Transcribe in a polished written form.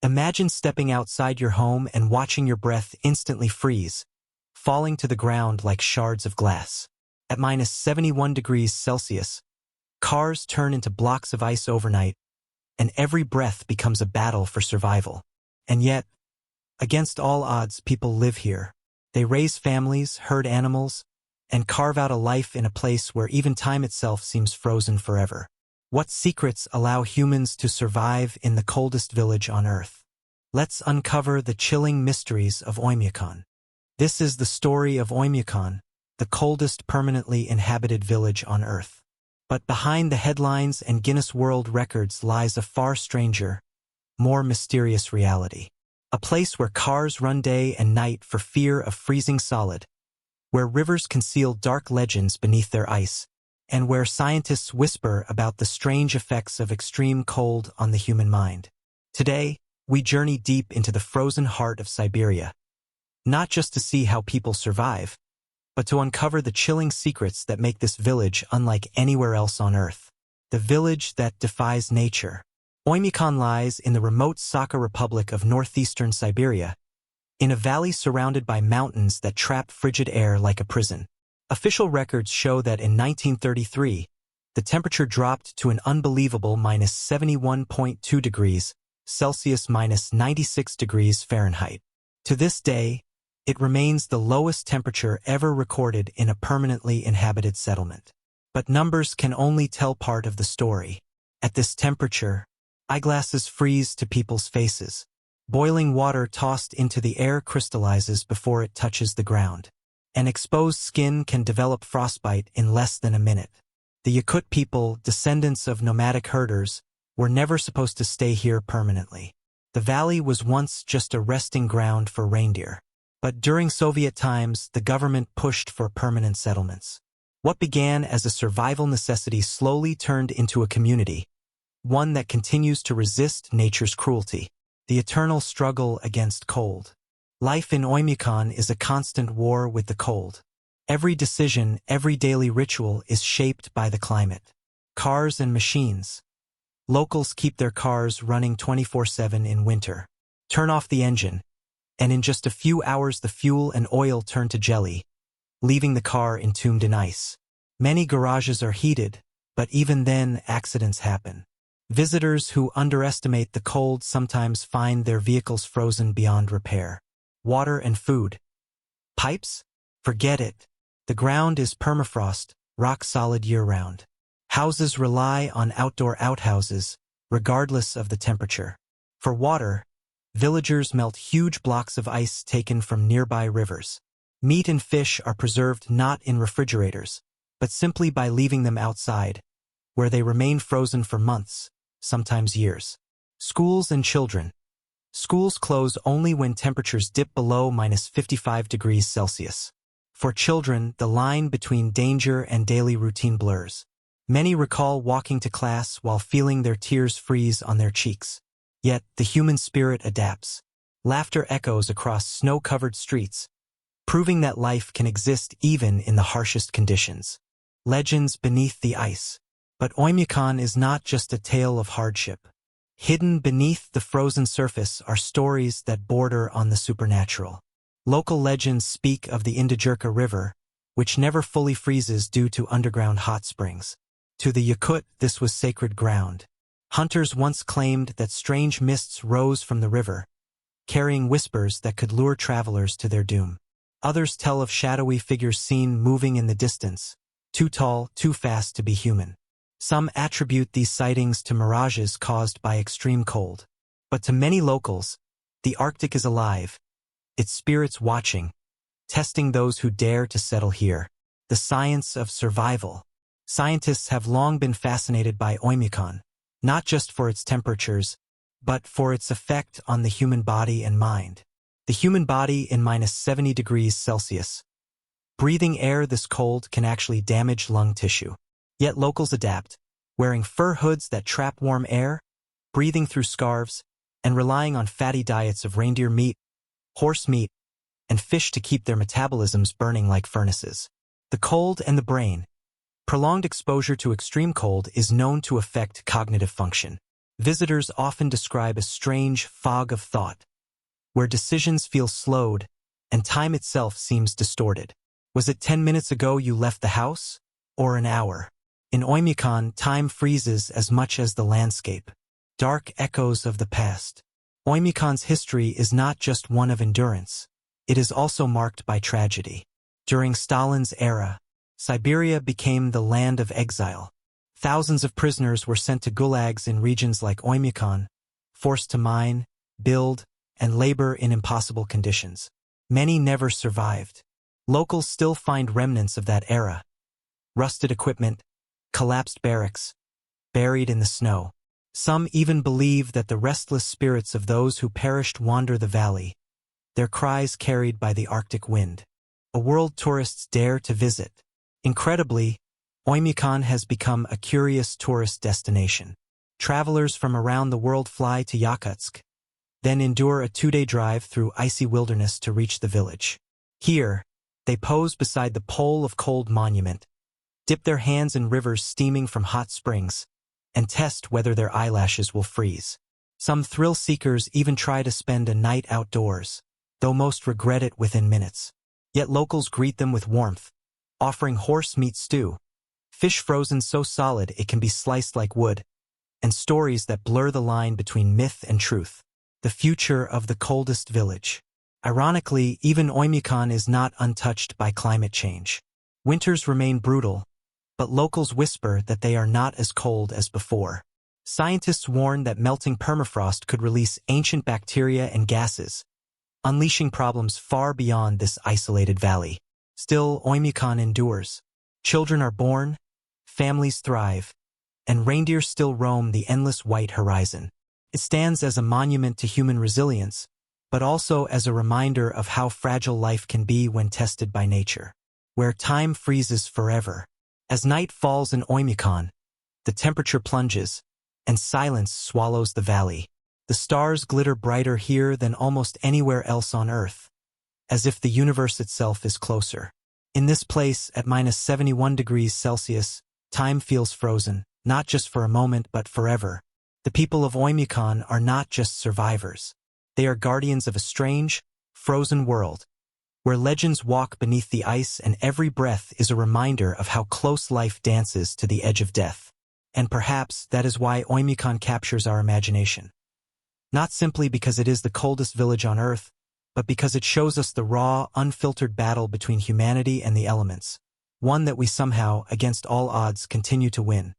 Imagine stepping outside your home and watching your breath instantly freeze, falling to the ground like shards of glass. At minus 71 degrees Celsius, cars turn into blocks of ice overnight, and every breath becomes a battle for survival. And yet, against all odds, people live here. They raise families, herd animals, and carve out a life in a place where even time itself seems frozen forever. What secrets allow humans to survive in the coldest village on Earth? Let's uncover the chilling mysteries of Oymyakon. This is the story of Oymyakon, the coldest permanently inhabited village on Earth. But behind the headlines and Guinness World Records lies a far stranger, more mysterious reality. A place where cars run day and night for fear of freezing solid, where rivers conceal dark legends beneath their ice, and where scientists whisper about the strange effects of extreme cold on the human mind. Today, we journey deep into the frozen heart of Siberia, not just to see how people survive, but to uncover the chilling secrets that make this village unlike anywhere else on Earth. The village that defies nature. Oymyakon lies in the remote Sakha Republic of northeastern Siberia, in a valley surrounded by mountains that trap frigid air like a prison. Official records show that in 1933, the temperature dropped to an unbelievable minus 71.2 degrees Celsius minus 96 degrees Fahrenheit. To this day, it remains the lowest temperature ever recorded in a permanently inhabited settlement. But numbers can only tell part of the story. At this temperature, eyeglasses freeze to people's faces. Boiling water tossed into the air crystallizes before it touches the ground. And exposed skin can develop frostbite in less than a minute. The Yakut people, descendants of nomadic herders, were never supposed to stay here permanently. The valley was once just a resting ground for reindeer. But during Soviet times, the government pushed for permanent settlements. What began as a survival necessity slowly turned into a community, one that continues to resist nature's cruelty. The eternal struggle against cold. Life in Oymyakon is a constant war with the cold. Every decision, every daily ritual is shaped by the climate. Cars and machines. Locals keep their cars running 24/7 in winter. Turn off the engine, and in just a few hours the fuel and oil turn to jelly, leaving the car entombed in ice. Many garages are heated, but even then accidents happen. Visitors who underestimate the cold sometimes find their vehicles frozen beyond repair. Water and food. Pipes? Forget it. The ground is permafrost, rock solid year-round. Houses rely on outdoor outhouses, regardless of the temperature. For water, villagers melt huge blocks of ice taken from nearby rivers. Meat and fish are preserved not in refrigerators, but simply by leaving them outside, where they remain frozen for months, sometimes years. Schools and children. Schools close only when temperatures dip below minus 55 degrees Celsius. For children, the line between danger and daily routine blurs. Many recall walking to class while feeling their tears freeze on their cheeks. Yet, the human spirit adapts. Laughter echoes across snow-covered streets, proving that life can exist even in the harshest conditions. Legends beneath the ice. But Oymyakon is not just a tale of hardship. Hidden beneath the frozen surface are stories that border on the supernatural. Local legends speak of the Inhabited River, which never fully freezes due to underground hot springs. To the Yakut, this was sacred ground. Hunters once claimed that strange mists rose from the river, carrying whispers that could lure travelers to their doom. Others tell of shadowy figures seen moving in the distance, too tall, too fast to be human. Some attribute these sightings to mirages caused by extreme cold. But to many locals, the Arctic is alive, its spirits watching, testing those who dare to settle here. The science of survival. Scientists have long been fascinated by Oymyakon, not just for its temperatures, but for its effect on the human body and mind. The human body in minus 70 degrees Celsius. Breathing air this cold can actually damage lung tissue. Yet locals adapt, wearing fur hoods that trap warm air, breathing through scarves, and relying on fatty diets of reindeer meat, horse meat, and fish to keep their metabolisms burning like furnaces. The cold and the brain. Prolonged exposure to extreme cold is known to affect cognitive function. Visitors often describe a strange fog of thought, where decisions feel slowed and time itself seems distorted. Was it 10 minutes ago you left the house? Or an hour? In Oymyakon, time freezes as much as the landscape. Dark echoes of the past. Oymyakon's history is not just one of endurance. It is also marked by tragedy. During Stalin's era, Siberia became the land of exile. Thousands of prisoners were sent to gulags in regions like Oymyakon, forced to mine, build, and labor in impossible conditions. Many never survived. Locals still find remnants of that era. Rusted equipment, collapsed barracks, buried in the snow. Some even believe that the restless spirits of those who perished wander the valley, their cries carried by the Arctic wind. A world tourists dare to visit. Incredibly, Oymyakon has become a curious tourist destination. Travelers from around the world fly to Yakutsk, then endure a 2-day drive through icy wilderness to reach the village. Here, they pose beside the pole of cold monument, dip their hands in rivers steaming from hot springs, and test whether their eyelashes will freeze. Some thrill-seekers even try to spend a night outdoors, though most regret it within minutes. Yet locals greet them with warmth, offering horse meat stew, fish frozen so solid it can be sliced like wood, and stories that blur the line between myth and truth. The future of the coldest village. Ironically, even Oymyakon is not untouched by climate change. Winters remain brutal, but locals whisper that they are not as cold as before. Scientists warn that melting permafrost could release ancient bacteria and gases, unleashing problems far beyond this isolated valley. Still, Oymyakon endures. Children are born, families thrive, and reindeer still roam the endless white horizon. It stands as a monument to human resilience, but also as a reminder of how fragile life can be when tested by nature, where time freezes forever. As night falls in Oymyakon, the temperature plunges, and silence swallows the valley. The stars glitter brighter here than almost anywhere else on Earth, as if the universe itself is closer. In this place, at -71 degrees Celsius, time feels frozen, not just for a moment but forever. The people of Oymyakon are not just survivors. They are guardians of a strange, frozen world, where legends walk beneath the ice and every breath is a reminder of how close life dances to the edge of death. And perhaps that is why Oymyakon captures our imagination. Not simply because it is the coldest village on Earth, but because it shows us the raw, unfiltered battle between humanity and the elements, one that we somehow, against all odds, continue to win.